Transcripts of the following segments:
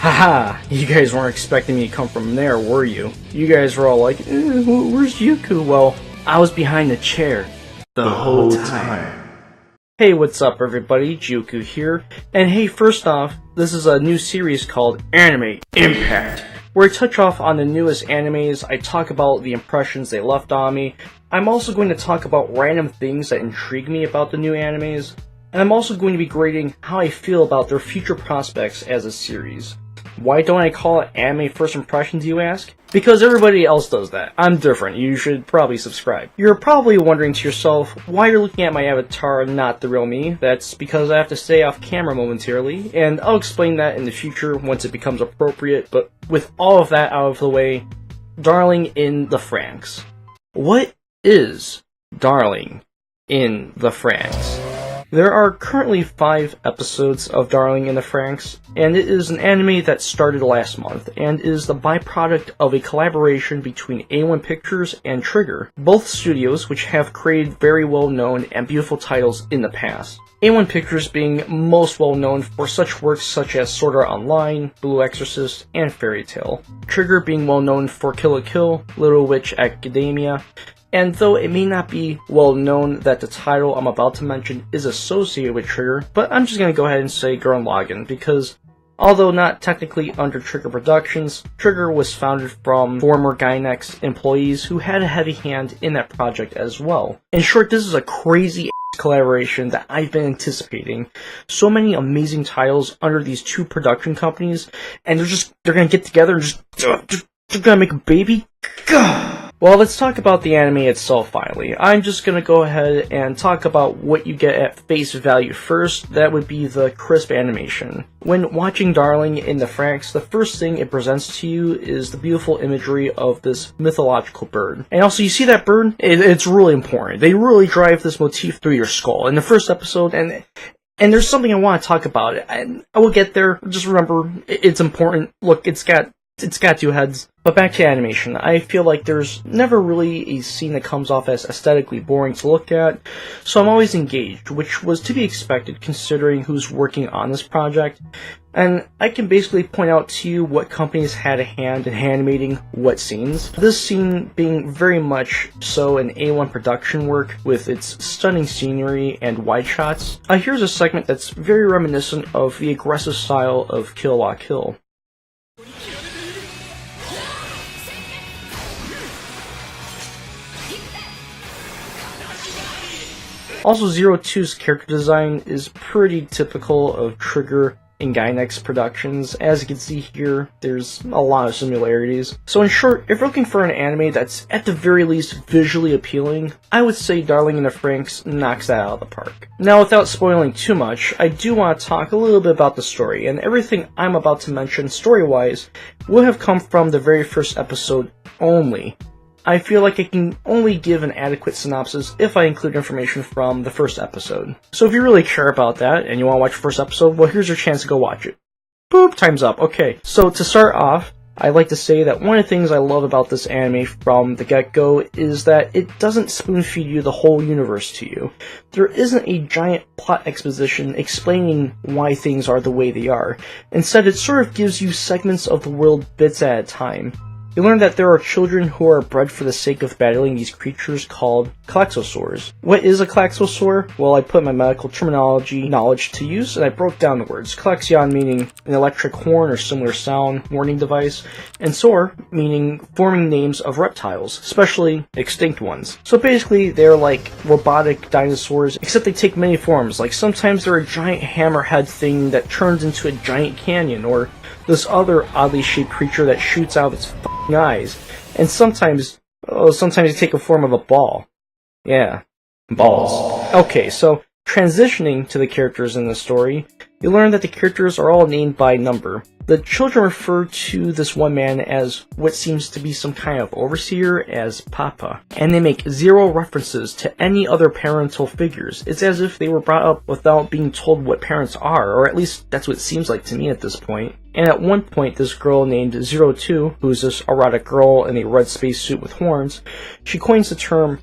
Haha, you guys weren't expecting me to come from there, were you? You guys were all like, where's Jeiku? Well, I was behind the chair the whole time. Hey, what's up everybody, Jeiku here, and hey, first off, this is a new series called Anime Impact, where I touch off on the newest animes, I talk about the impressions they left on me, I'm also going to talk about random things that intrigue me about the new animes, and I'm also going to be grading how I feel about their future prospects as a series. Why don't I call it Anime First Impressions, you ask? Because everybody else does that. I'm different. You should probably subscribe. You're probably wondering to yourself why you're looking at my avatar and not the real me. That's because I have to stay off camera momentarily, and I'll explain that in the future once it becomes appropriate, but with all of that out of the way, Darling in the Franxx. What is Darling in the Franxx? There are currently 5 episodes of Darling in the Franxx, and it is an anime that started last month, and is the byproduct of a collaboration between A1 Pictures and Trigger, both studios which have created very well-known and beautiful titles in the past. A1 Pictures being most well known for such works such as Sword Art Online, Blue Exorcist, and Fairy Tail. Trigger being well known for Kill la Kill, Little Witch Academia, and though it may not be well known that the title I'm about to mention is associated with Trigger, but I'm just going to go ahead and say Gurren Lagann, because although not technically under Trigger Productions, Trigger was founded from former Gainax employees who had a heavy hand in that project as well. In short, this is a crazy collaboration that I've been anticipating. So many amazing titles under these 2 production companies, and they're going to get together and just gonna make a baby? Gah! Well, let's talk about the anime itself finally. I'm just gonna go ahead and talk about what you get at face value first. That would be the crisp animation. When watching Darling in the Franxx, the first thing it presents to you is the beautiful imagery of this mythological bird. And also, you see that bird? It's really important. They really drive this motif through your skull. In the first episode, and there's something I want to talk about. And I will get there. Just remember, it's important. Look, it's got 2 heads. But back to animation, I feel like there's never really a scene that comes off as aesthetically boring to look at, so I'm always engaged, which was to be expected considering who's working on this project. And I can basically point out to you what companies had a hand in animating what scenes. This scene being very much so an A1 production work with its stunning scenery and wide shots. Here's a segment that's very reminiscent of the aggressive style of Kill la Kill. Also, 02's character design is pretty typical of Trigger and Gainax productions. As you can see here, there's a lot of similarities. So in short, if you're looking for an anime that's at the very least visually appealing, I would say Darling in the Franxx knocks that out of the park. Now, without spoiling too much, I do want to talk a little bit about the story, and everything I'm about to mention story-wise will have come from the very first episode only. I feel like I can only give an adequate synopsis if I include information from the first episode. So if you really care about that and you want to watch the first episode, well, here's your chance to go watch it. Boop, time's up. Okay, so to start off, I'd like to say that one of the things I love about this anime from the get-go is that it doesn't spoon-feed you the whole universe to you. There isn't a giant plot exposition explaining why things are the way they are. Instead, it sort of gives you segments of the world bits at a time. You learn that there are children who are bred for the sake of battling these creatures called Klaxosaurs. What is a Klaxosaur? Well, I put my medical terminology knowledge to use, and I broke down the words. Klaxion meaning an electric horn or similar sound warning device, and Saur meaning forming names of reptiles, especially extinct ones. So basically, they're like robotic dinosaurs, except they take many forms. Like sometimes they're a giant hammerhead thing that turns into a giant canyon, or this other oddly shaped creature that shoots out of its eyes, and sometimes they take a form of a ball. Yeah, balls. Okay, so transitioning to the characters in the story, you learn that the characters are all named by number. The children refer to this one man as what seems to be some kind of overseer as Papa, and they make 0 references to any other parental figures. It's as if they were brought up without being told what parents are, or at least that's what it seems like to me at this point. And at one point, this girl named 02, who's this erotic girl in a red spacesuit with horns, she coins the term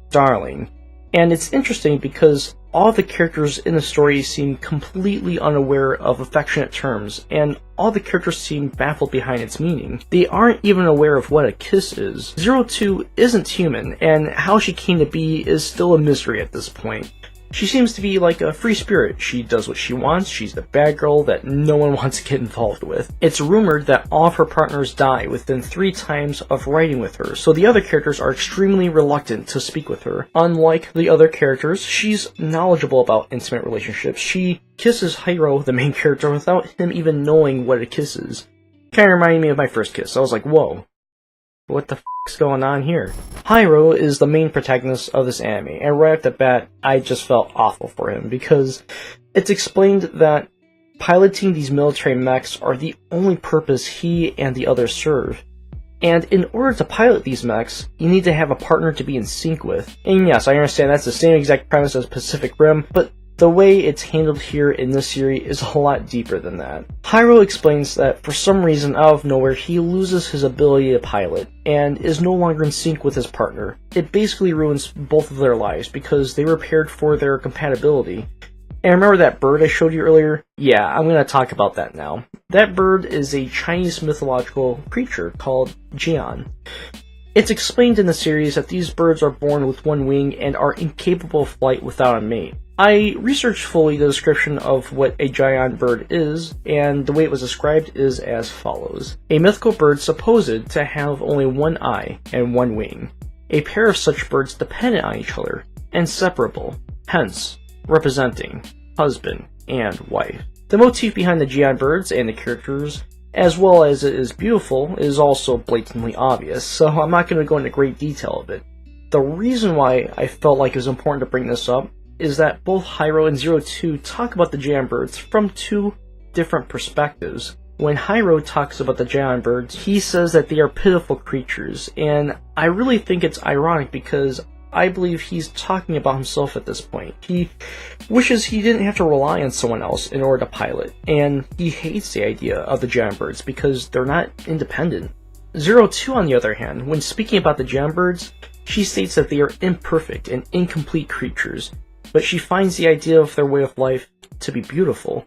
Darling. And it's interesting because all the characters in the story seem completely unaware of affectionate terms, and all the characters seem baffled behind its meaning. They aren't even aware of what a kiss is. 02 isn't human, and how she came to be is still a mystery at this point. She seems to be like a free spirit. She does what she wants. She's the bad girl that no one wants to get involved with. It's rumored that all of her partners die within 3 times of writing with her, so the other characters are extremely reluctant to speak with her. Unlike the other characters, she's knowledgeable about intimate relationships. She kisses Hiro, the main character, without him even knowing what a kiss is. Kinda reminded me of my first kiss. I was like, whoa. What the f***'s going on here? Hiro is the main protagonist of this anime, and right off the bat, I just felt awful for him, because it's explained that piloting these military mechs are the only purpose he and the others serve. And in order to pilot these mechs, you need to have a partner to be in sync with. And yes, I understand that's the same exact premise as Pacific Rim, but the way it's handled here in this series is a lot deeper than that. Hiro explains that for some reason out of nowhere he loses his ability to pilot and is no longer in sync with his partner. It basically ruins both of their lives because they were paired for their compatibility. And remember that bird I showed you earlier? Yeah, I'm going to talk about that now. That bird is a Chinese mythological creature called Jian. It's explained in the series that these birds are born with one wing and are incapable of flight without a mate. I researched fully the description of what a giant bird is, and the way it was described is as follows. A mythical bird supposed to have only one eye and one wing. A pair of such birds dependent on each other, inseparable, hence representing husband and wife. The motif behind the giant birds and the characters, as well as it is beautiful, is also blatantly obvious, so I'm not going to go into great detail of it. The reason why I felt like it was important to bring this up is that both Hiro and 02 talk about the giant birds from 2 different perspectives. When Hiro talks about the giant birds, he says that they are pitiful creatures, and I really think it's ironic because I believe he's talking about himself at this point. He wishes he didn't have to rely on someone else in order to pilot, and he hates the idea of the giant birds because they're not independent. 02, on the other hand, when speaking about the giant birds, she states that they are imperfect and incomplete creatures, but she finds the idea of their way of life to be beautiful.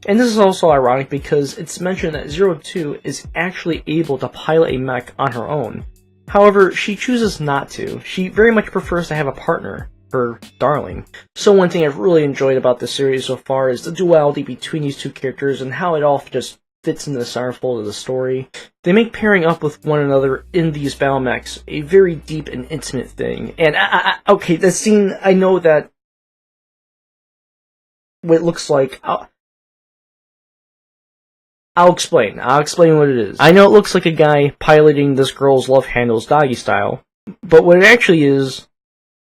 And this is also ironic because it's mentioned that 02 is actually able to pilot a mech on her own. However, she chooses not to. She very much prefers to have a partner, her darling. So one thing I've really enjoyed about this series so far is the duality between these 2 characters and how it all just fits into the centerfold of the story. They make pairing up with one another in these battle mechs a very deep and intimate thing. And okay, the scene, I know that what it looks like, I'll explain what it is. I know it looks like a guy piloting this girl's love handles doggy style, but what it actually is,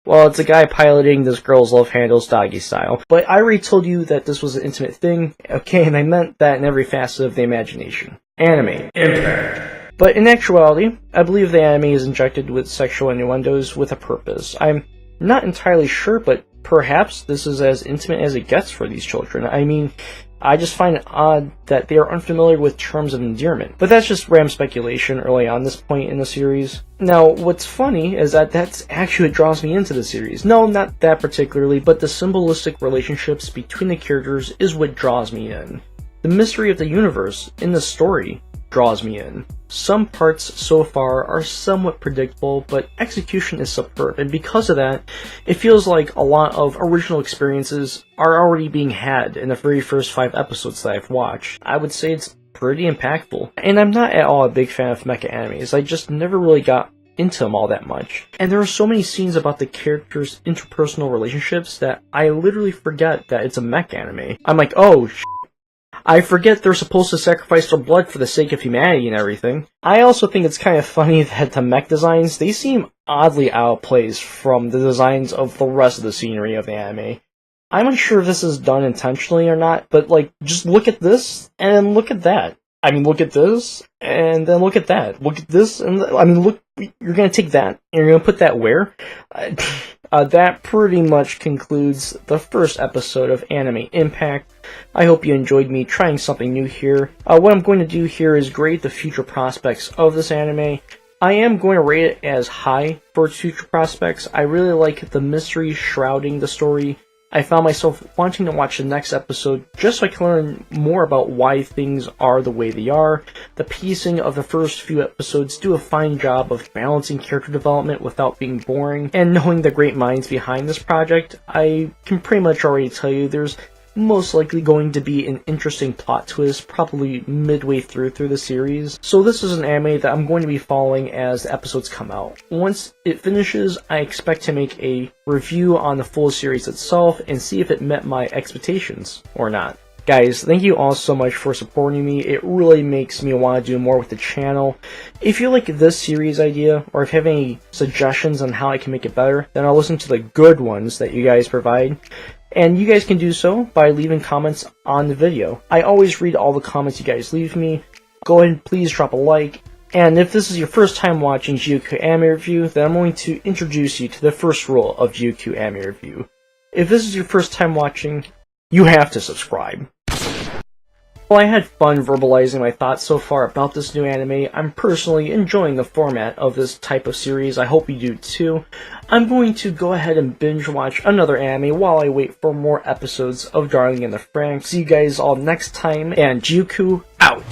well, it's a guy piloting this girl's love handles doggy style. But I already told you that this was an intimate thing, okay, and I meant that in every facet of the imagination. Anime. Impact. But in actuality, I believe the anime is injected with sexual innuendos with a purpose. I'm not entirely sure, but perhaps this is as intimate as it gets for these children. I mean, I just find it odd that they are unfamiliar with terms of endearment. But that's just random speculation early on this point in the series. Now, what's funny is that that's actually what draws me into the series. No, not that particularly, but the symbolistic relationships between the characters is what draws me in. The mystery of the universe in the story draws me in. Some parts so far are somewhat predictable, but execution is superb, and because of that, it feels like a lot of original experiences are already being had in the very first 5 episodes that I've watched. I would say it's pretty impactful. And I'm not at all a big fan of mecha animes. I just never really got into them all that much. And there are so many scenes about the characters' interpersonal relationships that I literally forget that it's a mech anime. I'm like, oh, I forget they're supposed to sacrifice their blood for the sake of humanity and everything. I also think it's kind of funny that the mech designs, they seem oddly out of place from the designs of the rest of the scenery of the anime. I'm unsure if this is done intentionally or not, but like, just look at this and look at that. I mean, look at this and then look at that. Look at this and I mean, look, you're gonna take that and you're gonna put that where? That pretty much concludes the first episode of Anime Impact. I hope you enjoyed me trying something new here. What I'm going to do here is grade the future prospects of this anime. I am going to rate it as high for its future prospects. I really like the mystery shrouding the story. I found myself wanting to watch the next episode just so I can learn more about why things are the way they are. The pacing of the first few episodes do a fine job of balancing character development without being boring, and knowing the great minds behind this project, I can pretty much already tell you there's most likely going to be an interesting plot twist probably midway through the series. So this is an anime that I'm going to be following as the episodes come out. Once it finishes, I expect to make a review on the full series itself and see if it met my expectations or not. Guys, thank you all so much for supporting me. It really makes me want to do more with the channel. If you like this series idea, or if you have any suggestions on how I can make it better, then I'll listen to the good ones that you guys provide. And you guys can do so by leaving comments on the video. I always read all the comments you guys leave me. Go ahead and please drop a like. And if this is your first time watching Jeiku Anime Review, then I'm going to introduce you to the first rule of Jeiku Anime Review. If this is your first time watching, you have to subscribe. While I had fun verbalizing my thoughts so far about this new anime, I'm personally enjoying the format of this type of series. I hope you do too. I'm going to go ahead and binge watch another anime while I wait for more episodes of Darling in the Franxx. See you guys all next time, and Jeiku out!